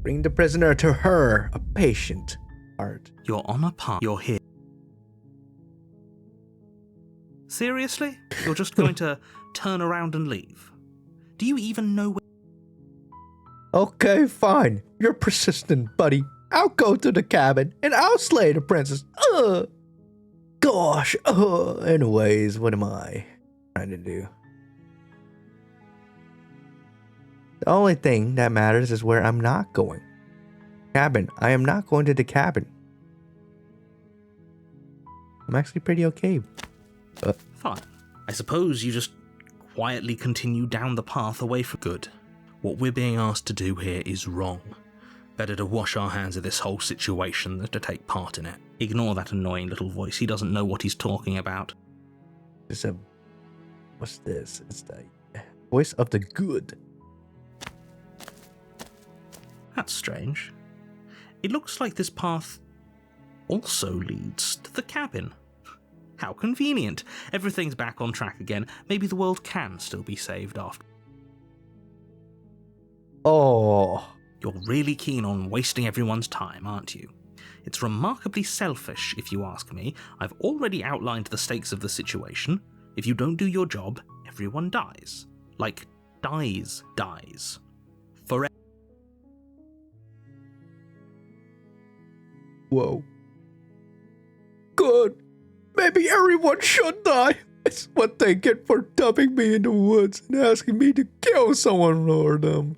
Bring the prisoner to her, a patient heart. You're on a path. You're here. Seriously? You're just going to turn around and leave? Do you even know where... Okay, fine. You're persistent, buddy. I'll go to the cabin and I'll slay the princess. Gosh. Anyways, what am I trying to do? The only thing that matters is where I'm not going. Cabin. I am not going to the cabin. I'm actually pretty okay. Fine. I suppose you just quietly continue down the path away from good. What we're being asked to do here is wrong. Better to wash our hands of this whole situation than to take part in it. Ignore that annoying little voice. He doesn't know what he's talking about. What's this? It's the voice of the good. That's strange. It looks like this path also leads to the cabin. How convenient. Everything's back on track again. Maybe the world can still be saved after. Oh. You're really keen on wasting everyone's time, aren't you? It's remarkably selfish, if you ask me. I've already outlined the stakes of the situation. If you don't do your job, everyone dies. Like, dies. Forever. Whoa. Good. Maybe everyone should die. It's what they get for dumping me in the woods and asking me to kill someone for them.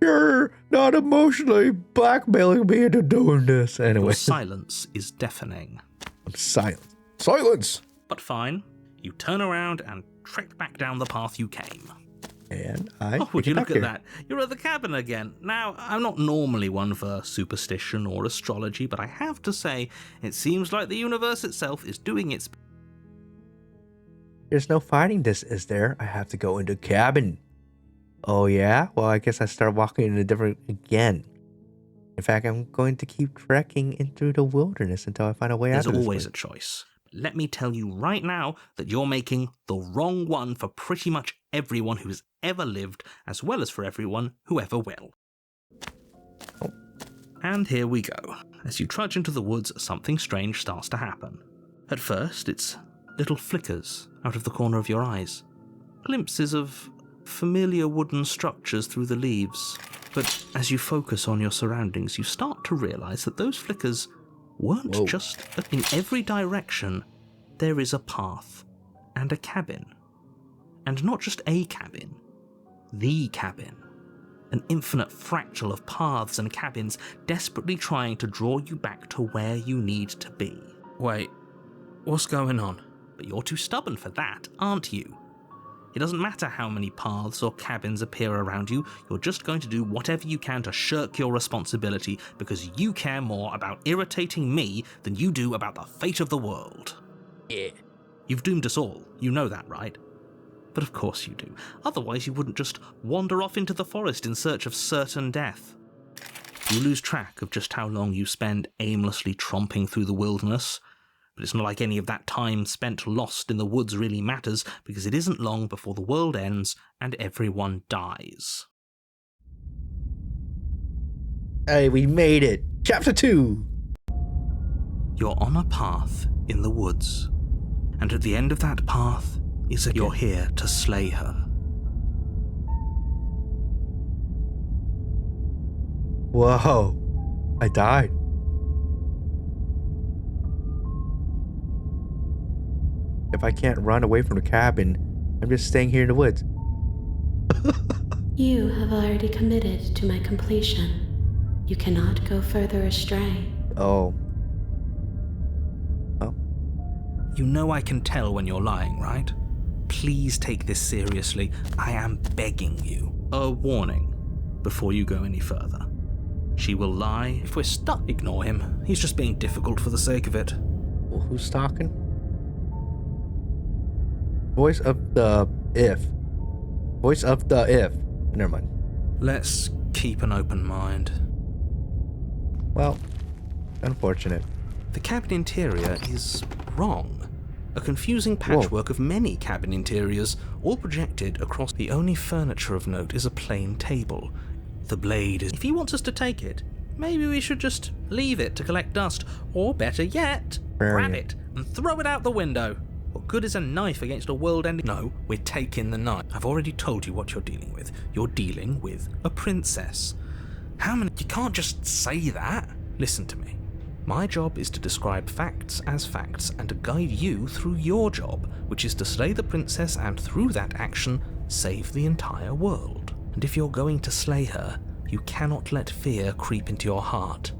You're not emotionally blackmailing me into doing this anyway. Your silence is deafening. I'm silent. Silence! But fine. You turn around and trek back down the path you came. And I... Oh, would you look at that? You're at the cabin again. Now, I'm not normally one for superstition or astrology, but I have to say, it seems like the universe itself is doing its... There's no fighting this, is there? I have to go into cabin. Oh yeah? Well, I guess I start walking in a different again. In fact, I'm going to keep trekking into the wilderness until I find a way out of this There's always place. a choice. Let me tell you right now that you're making the wrong one for pretty much everyone who's ever lived, as well as for everyone who ever will. Oh. And here we go. As you trudge into the woods, something strange starts to happen. At first, it's little flickers out of the corner of your eyes. Glimpses of familiar wooden structures through the leaves. But as you focus on your surroundings, you start to realize that those flickers weren't just that in every direction. There is a path and a cabin. And not just a cabin, the cabin. An infinite fractal of paths and cabins desperately trying to draw you back to where you need to be. Wait, what's going on? But you're too stubborn for that, aren't you? It doesn't matter how many paths or cabins appear around you, you're just going to do whatever you can to shirk your responsibility because you care more about irritating me than you do about the fate of the world. Yeah. You've doomed us all, you know that, right? But of course you do. Otherwise you wouldn't just wander off into the forest in search of certain death. You lose track of just how long you spend aimlessly tromping through the wilderness. But it's not like any of that time spent lost in the woods really matters, because it isn't long before the world ends and everyone dies. Hey, we made it! Chapter 2! You're on a path in the woods, and at the end of that path is that you're here to slay her. Whoa! I died. If I can't run away from the cabin, I'm just staying here in the woods. You have already committed to my completion. You cannot go further astray. Oh. Oh. You know I can tell when you're lying, right? Please take this seriously. I am begging you. A warning before you go any further. She will lie if we're stuck. Ignore him. He's just being difficult for the sake of it. Well, who's talking? Voice of the if. Voice of the if. Never mind. Let's keep an open mind. Well, unfortunate. The cabin interior is wrong. A confusing patchwork of many cabin interiors, all projected across. The only furniture of note is a plain table. The blade is... If he wants us to take it, maybe we should just leave it to collect dust, or better yet, grab it and throw it out the window. What good is a knife against a world-ending... No, we're taking the knife. I've already told you what you're dealing with. You're dealing with a princess. How many... You can't just say that. Listen to me. My job is to describe facts as facts and to guide you through your job, which is to slay the princess and through that action, save the entire world. And if you're going to slay her, you cannot let fear creep into your heart.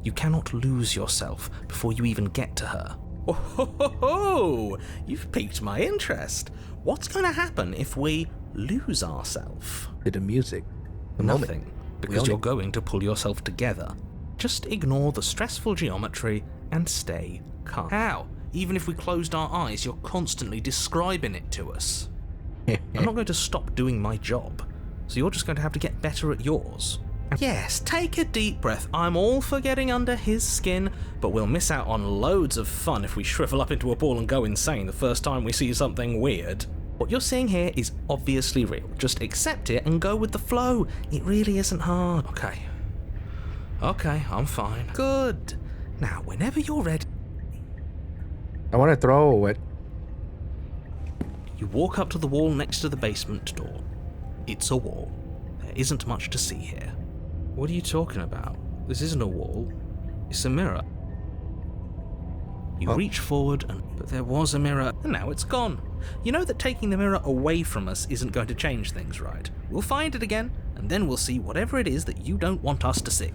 You cannot lose yourself before you even get to her. Oh, ho, ho, ho. You've piqued my interest. What's going to happen if we lose ourselves? To the music. Nothing, because you're going to pull yourself together. Just ignore the stressful geometry and stay calm. How? Even if we closed our eyes, you're constantly describing it to us. I'm not going to stop doing my job, so you're just going to have to get better at yours. Yes, take a deep breath. I'm all for getting under his skin, but we'll miss out on loads of fun if we shrivel up into a ball and go insane the first time we see something weird. What you're seeing here is obviously real. Just accept it and go with the flow. It really isn't hard. Okay, I'm fine. Good. Now, whenever you're ready... I want to throw it. You walk up to the wall next to the basement door. It's a wall. There isn't much to see here. What are you talking about? This isn't a wall. It's a mirror. You reach forward, but there was a mirror, and now it's gone. You know that taking the mirror away from us isn't going to change things, right? We'll find it again, and then we'll see whatever it is that you don't want us to see.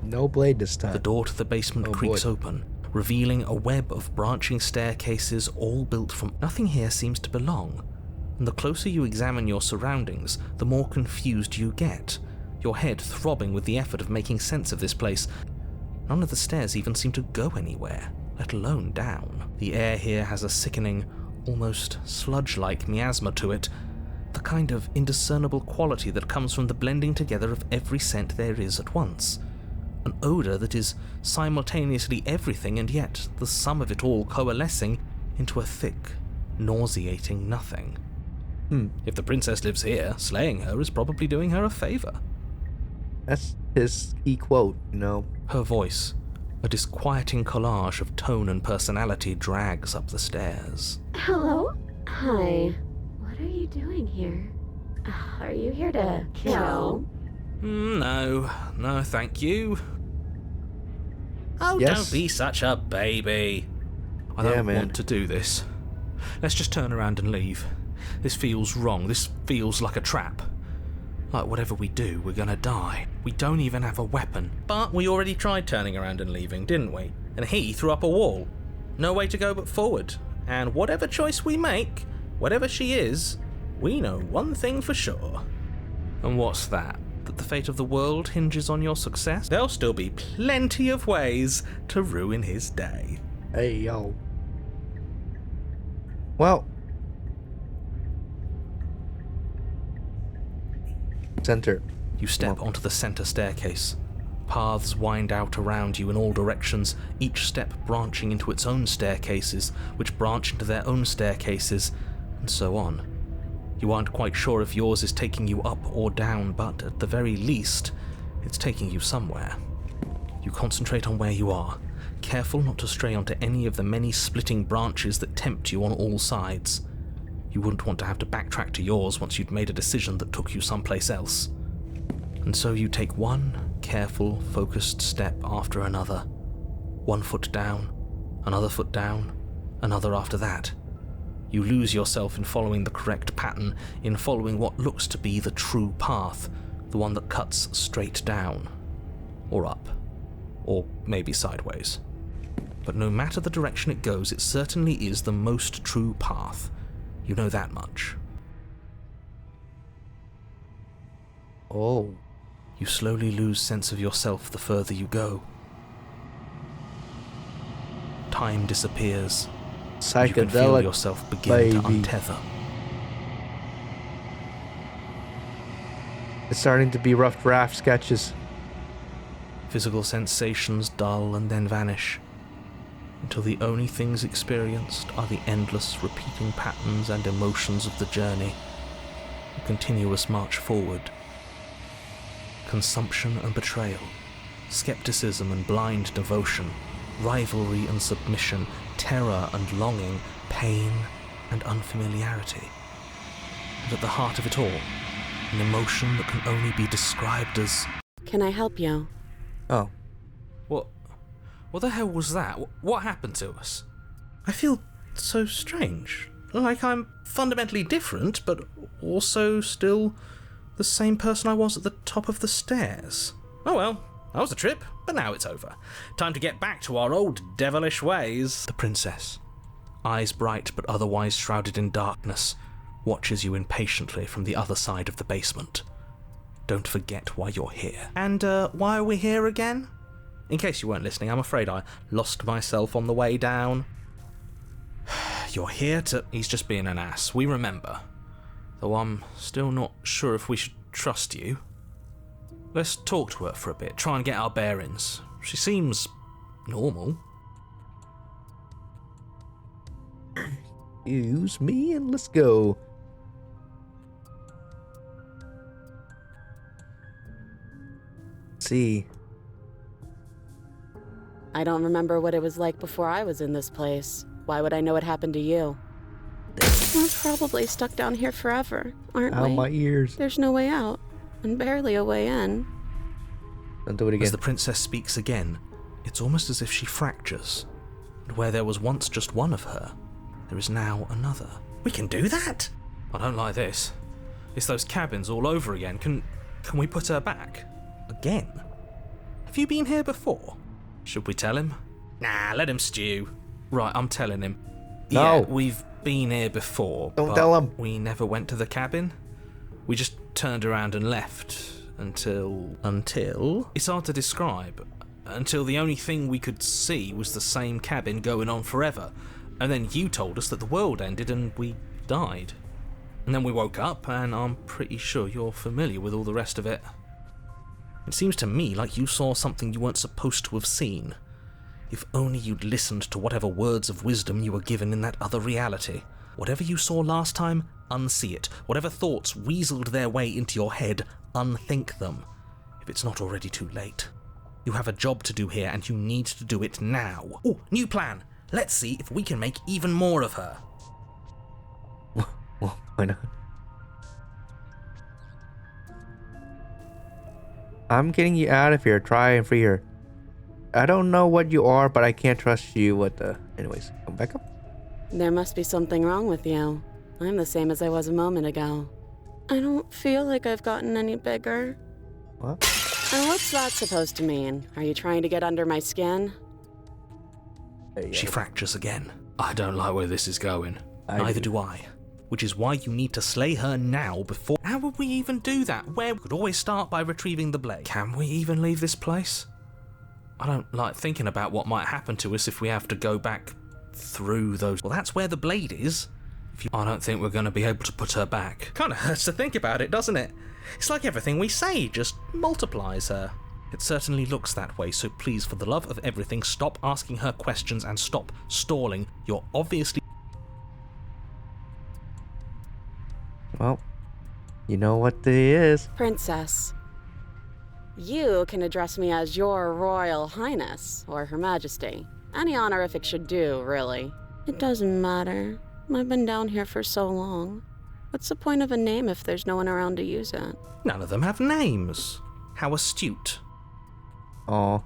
No blade this time. The door to the basement creaks open, revealing a web of branching staircases all built from... Nothing here seems to belong. And the closer you examine your surroundings, the more confused you get, your head throbbing with the effort of making sense of this place. None of the stairs even seem to go anywhere, let alone down. The air here has a sickening, almost sludge-like miasma to it, the kind of indiscernible quality that comes from the blending together of every scent there is at once. An odour that is simultaneously everything and yet the sum of it all coalescing into a thick, nauseating nothing. If the princess lives here, slaying her is probably doing her a favour. That's his key quote, you know. Her voice, a disquieting collage of tone and personality, drags up the stairs. Hello? Hi. What are you doing here? Are you here to kill? No, thank you. Oh, Yes. Don't be such a baby. I don't want to do this. Let's just turn around and leave. This feels wrong. This feels like a trap. Like whatever we do, we're gonna die. We don't even have a weapon. But we already tried turning around and leaving, didn't we? And he threw up a wall. No way to go but forward. And whatever choice we make, whatever she is, we know one thing for sure. And what's that? That the fate of the world hinges on your success? There'll still be plenty of ways to ruin his day. Hey, yo. Well. Center. You step onto the center staircase. Paths wind out around you in all directions, each step branching into its own staircases, which branch into their own staircases, and so on. You aren't quite sure if yours is taking you up or down, but at the very least, it's taking you somewhere. You concentrate on where you are, careful not to stray onto any of the many splitting branches that tempt you on all sides. You wouldn't want to have to backtrack to yours once you'd made a decision that took you someplace else. And so you take one careful, focused step after another. 1 foot down, another foot down, another after that. You lose yourself in following the correct pattern, in following what looks to be the true path, the one that cuts straight down, or up, or maybe sideways. But no matter the direction it goes, it certainly is the most true path. You know that much. Oh. You slowly lose sense of yourself the further you go. Time disappears. Psychedelic, you can feel yourself begin to untether. It's starting to be rough draft sketches. Physical sensations dull and then vanish, until the only things experienced are the endless repeating patterns and emotions of the journey, a continuous march forward. Consumption and betrayal, skepticism and blind devotion, rivalry and submission, terror and longing, pain and unfamiliarity. And at the heart of it all, an emotion that can only be described as... Can I help you? Oh. What the hell was that? What happened to us? I feel so strange. Like I'm fundamentally different, but also still the same person I was at the top of the stairs. Oh well, that was a trip, but now it's over. Time to get back to our old devilish ways. The princess, eyes bright but otherwise shrouded in darkness, watches you impatiently from the other side of the basement. Don't forget why you're here. And why are we here again? In case you weren't listening, I'm afraid I lost myself on the way down. You're here to... He's just being an ass, we remember. Though I'm still not sure if we should trust you. Let's talk to her for a bit, try and get our bearings. She seems... normal. Excuse me and let's go. See. I don't remember what it was like before I was in this place. Why would I know what happened to you? We're probably stuck down here forever, aren't Ow, we? my ears. There's no way out, and barely a way in. Don't do it again. As the princess speaks again, it's almost as if she fractures. And where there was once just one of her, there is now another. We can do that? I don't like this. It's those cabins all over again. Can we put her back? Again? Have you been here before? Should we tell him? Nah, let him stew. Right, I'm telling him. No. Yeah, we've been here before. Don't but tell him. We never went to the cabin. We just turned around and left. Until... It's hard to describe. Until the only thing we could see was the same cabin going on forever. And then you told us that the world ended and we died. And then we woke up, and I'm pretty sure you're familiar with all the rest of it. It seems to me like you saw something you weren't supposed to have seen. If only you'd listened to whatever words of wisdom you were given in that other reality. Whatever you saw last time, unsee it. Whatever thoughts weaseled their way into your head, unthink them. If it's not already too late. You have a job to do here, and you need to do it now. Oh, new plan! Let's see if we can make even more of her. Well, why not? I'm getting you out of here. Try and free her. I don't know what you are, but I can't trust you. What the... Anyways, come back up. There must be something wrong with you. I'm the same as I was a moment ago. I don't feel like I've gotten any bigger. What? And what's that supposed to mean? Are you trying to get under my skin? She fractures again. I don't like where this is going. Neither do I. Which is why you need to slay her now before... How would we even do that? Where? We could always start by retrieving the blade. Can we even leave this place? I don't like thinking about what might happen to us if we have to go back through those... Well, that's where the blade is. I don't think we're going to be able to put her back. Kind of hurts to think about it, doesn't it? It's like everything we say just multiplies her. It certainly looks that way, so please, for the love of everything, stop asking her questions and stop stalling. You're obviously... Well, you know what it is. Princess. You can address me as Your Royal Highness, or Her Majesty. Any honorific should do, really. It doesn't matter. I've been down here for so long. What's the point of a name if there's no one around to use it? None of them have names. How astute. Oh.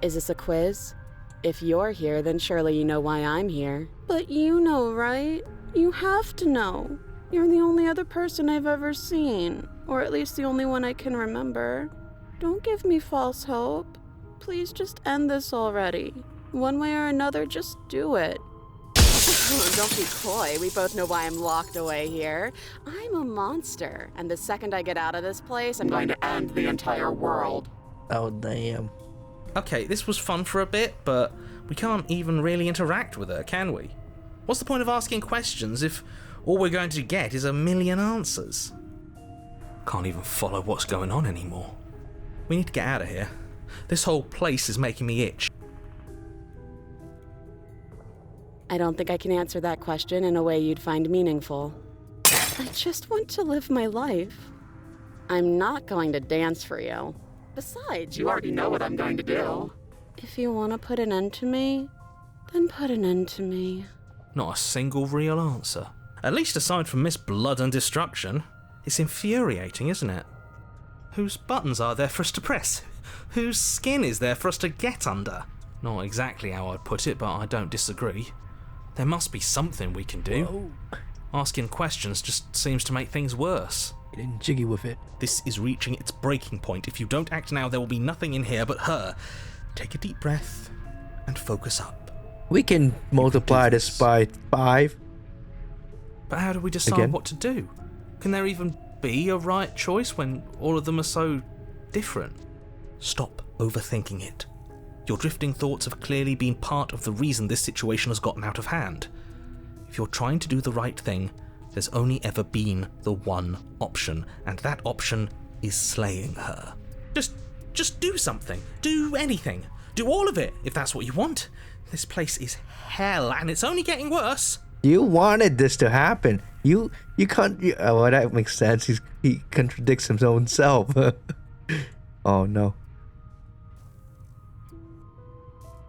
Is this a quiz? If you're here, then surely you know why I'm here. But you know, right? You have to know. You're the only other person I've ever seen. Or at least the only one I can remember. Don't give me false hope. Please just end this already. One way or another, just do it. Don't be coy. We both know why I'm locked away here. I'm a monster. And the second I get out of this place, I'm going to end the entire world. Oh, damn. Okay, this was fun for a bit, but we can't even really interact with her, can we? What's the point of asking questions if all we're going to get is a million answers. Can't even follow what's going on anymore. We need to get out of here. This whole place is making me itch. I don't think I can answer that question in a way you'd find meaningful. I just want to live my life. I'm not going to dance for you. Besides, you already know what I'm going to do. If you want to put an end to me, then put an end to me. Not a single real answer. At least aside from Miss Blood and Destruction. It's infuriating, isn't it? Whose buttons are there for us to press? Whose skin is there for us to get under? Not exactly how I'd put it, but I don't disagree. There must be something we can do. Whoa. Asking questions just seems to make things worse. Getting jiggy with it. This is reaching its breaking point. If you don't act now, there will be nothing in here but her. Take a deep breath and focus up. We can multiply this by 5. But how do we decide Again? what to do? Can there even be a right choice when all of them are so different? Stop overthinking it. Your drifting thoughts have clearly been part of the reason this situation has gotten out of hand. If you're trying to do the right thing, there's only ever been the one option, and that option is slaying her. Just do something. Do anything. Do all of it, if that's what you want. This place is hell, and it's only getting worse. You wanted this to happen. You can't. Oh, that makes sense. He contradicts his own self. Oh no.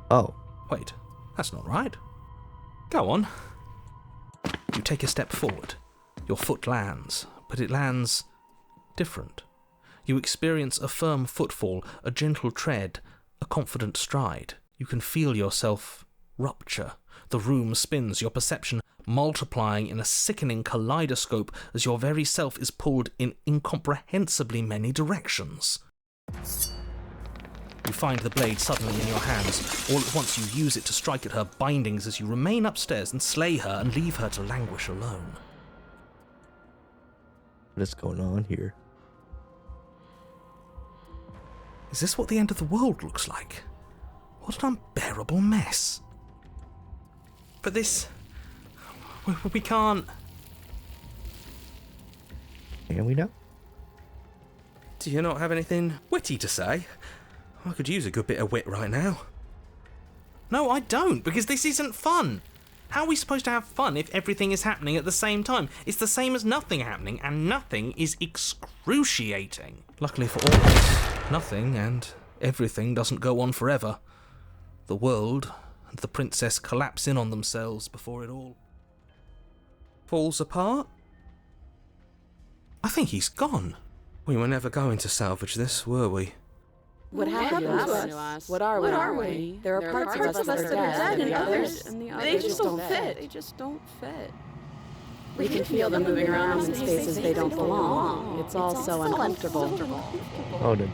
Oh. Wait, that's not right. Go on. You take a step forward. Your foot lands, but it lands different. You experience a firm footfall, a gentle tread, a confident stride. You can feel yourself rupture. The room spins, your perception multiplying in a sickening kaleidoscope as your very self is pulled in incomprehensibly many directions. You find the blade suddenly in your hands. All at once you use it to strike at her bindings as you remain upstairs and slay her and leave her to languish alone. What is going on here? Is this what the end of the world looks like? What an unbearable mess. But this... We can't... Can we now? Do you not have anything witty to say? I could use a good bit of wit right now. No, I don't, because this isn't fun. How are we supposed to have fun if everything is happening at the same time? It's the same as nothing happening, and nothing is excruciating. Luckily for all of us, nothing and everything doesn't go on forever. The world and the princess collapse in on themselves before it all falls apart. I think he's gone. We were never going to salvage this, were we? What happened to us? What are we? There are parts of us that are dead, and the others, they just don't fit. They just don't fit. We can feel them moving around in spaces they don't belong. It's all so uncomfortable. Oh, then.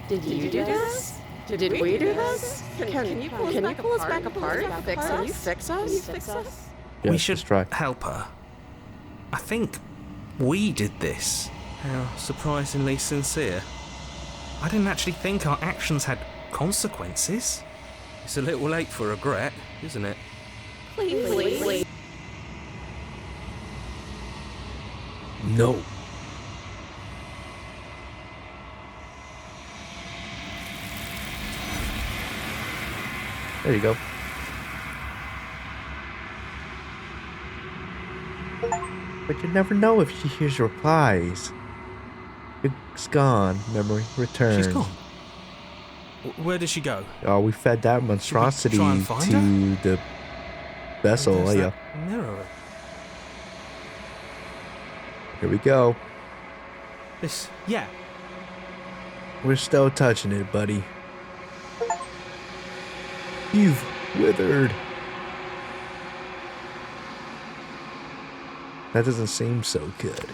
Did you do this? Did we do this? Can you pull us back apart? Can you fix us? Yeah, We should let's try. help her. I think we did this. How surprisingly sincere. I didn't actually think our actions had consequences. It's a little late for regret, isn't it? Please. No. There you go. But you never know if she hears replies. It's gone. Memory returned. She's gone. Where did she go? Oh, we fed that monstrosity try and find to the vessel. There's Yeah. that mirror. Here we go. Yeah. We're still touching it, buddy. You've withered. That doesn't seem so good.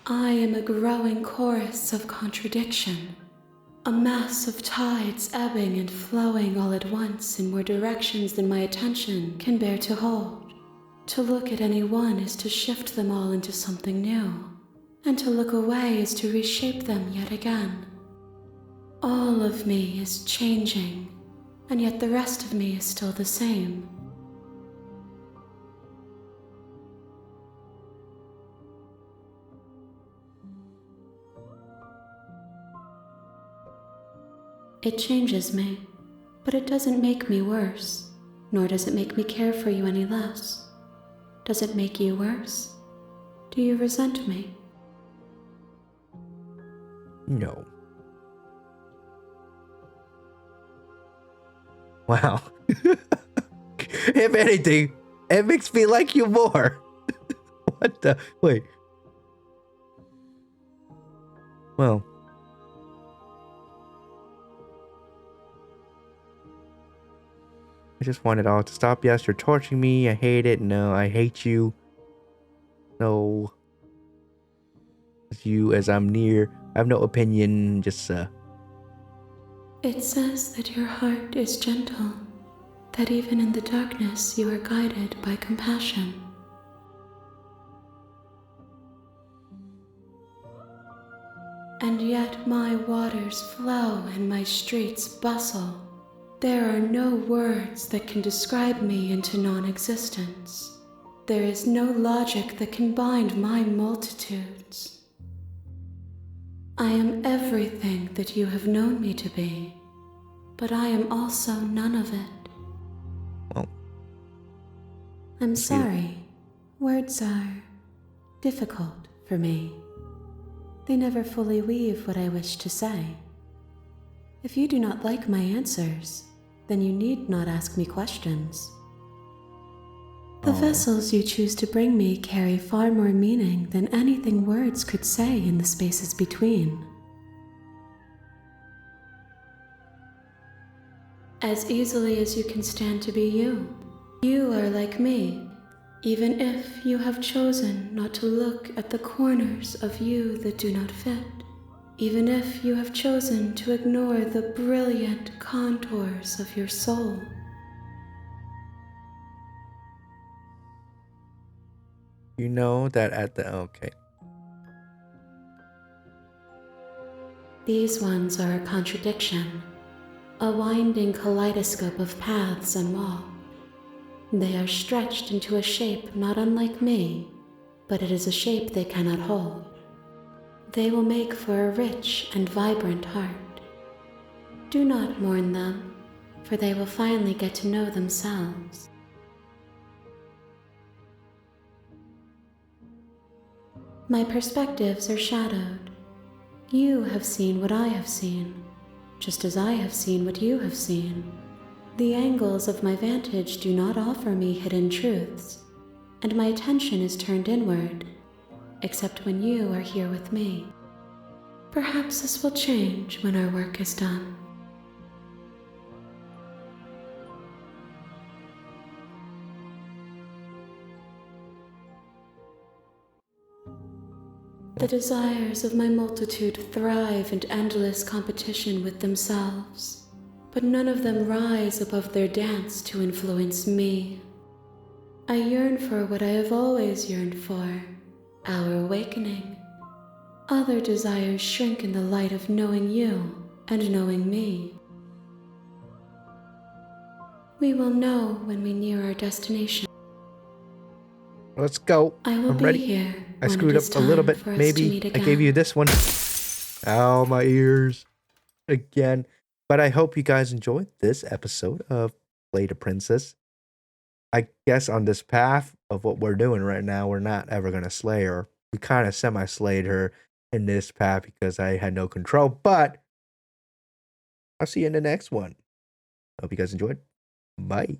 I am a growing chorus of contradiction, a mass of tides ebbing and flowing all at once in more directions than my attention can bear to hold. To look at any one is to shift them all into something new, and to look away is to reshape them yet again. All of me is changing, and yet the rest of me is still the same. It changes me, but it doesn't make me worse, nor does it make me care for you any less. Does it make you worse? Do you resent me? No. Wow. If anything, it makes me like you more. What the? Wait. Well. I just want it all to stop. Yes, you're torturing me. I hate it. No, I hate you. No. As I'm near. I have no opinion. Just, It says that your heart is gentle, that even in the darkness you are guided by compassion. And yet my waters flow and my streets bustle. There are no words that can describe me into non-existence. There is no logic that can bind my multitudes. I am everything that you have known me to be, but I am also none of it. well, I'm sorry. Words are difficult for me. They never fully weave what I wish to say. If you do not like my answers, then you need not ask me questions. The vessels you choose to bring me carry far more meaning than anything words could say in the spaces between. As easily as you can stand to be you, you are like me, even if you have chosen not to look at the corners of you that do not fit. Even if you have chosen to ignore the brilliant contours of your soul. you know that at the... Okay. These ones are a contradiction, a winding kaleidoscope of paths and walk. They are stretched into a shape not unlike me, but it is a shape they cannot hold. They will make for a rich and vibrant heart. Do not mourn them, for they will finally get to know themselves. My perspectives are shadowed. You have seen what I have seen, just as I have seen what you have seen. The angles of my vantage do not offer me hidden truths, and my attention is turned inward, except when you are here with me. Perhaps this will change when our work is done. The desires of my multitude thrive in endless competition with themselves, but none of them rise above their dance to influence me. I yearn for what I have always yearned for, our awakening. Other desires shrink in the light of knowing you and knowing me. We will know when we near our destination. Let's go. I will I'm be ready. here I when screwed it is up a little time bit. for us to Maybe meet I again. gave you this one. Ow, my ears. Again. But I hope you guys enjoyed this episode of Play the Princess. I guess on this path of what we're doing right now, we're not ever going to slay her. We kind of semi-slayed her in this path because I had no control. But I'll see you in the next one. Hope you guys enjoyed. Bye.